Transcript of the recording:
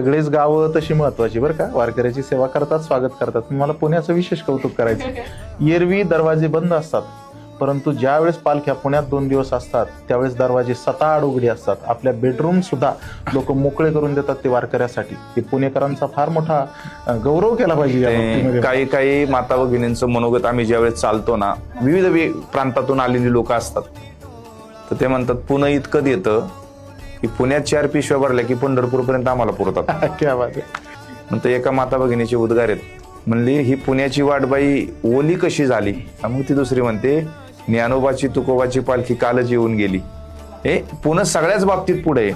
सगळेच गावं तशी महत्वाची बरं का, वारकऱ्याची सेवा करतात, स्वागत करतात. मला पुण्याचं विशेष कौतुक करायचं. एरवी दरवाजे बंद असतात, परंतु ज्या वेळेस पालख्या पुण्यात 2 दिवस असतात त्यावेळेस दरवाजे सताड उघडे असतात. आपल्या बेडरूम सुद्धा लोक मोकळे करून देतात ते वारकऱ्यासाठी. ते पुणेकरांचा फार मोठा गौरव केला पाहिजे. काही काही माता भगिनींचं मनोगत आम्ही ज्यावेळेस चालतो ना, विविध प्रांतातून आलेली लोक असतात, तर ते म्हणतात पुणे इतकं येतं की पुण्यात 4 पिशव्या भरल्या की पंढरपूर पर्यंत आम्हाला पुरतात. क्या बात आहे. नंतर एका माता भगिनीचे उद्गार आहेत, म्हणली ही पुण्याची वाटबाई ओली कशी झाली. मग ती दुसरी म्हणते ज्ञानोबाची तुकोबाची पालखी कालच येऊन गेली. हे पुणे सगळ्याच बाबतीत पुढे आहे.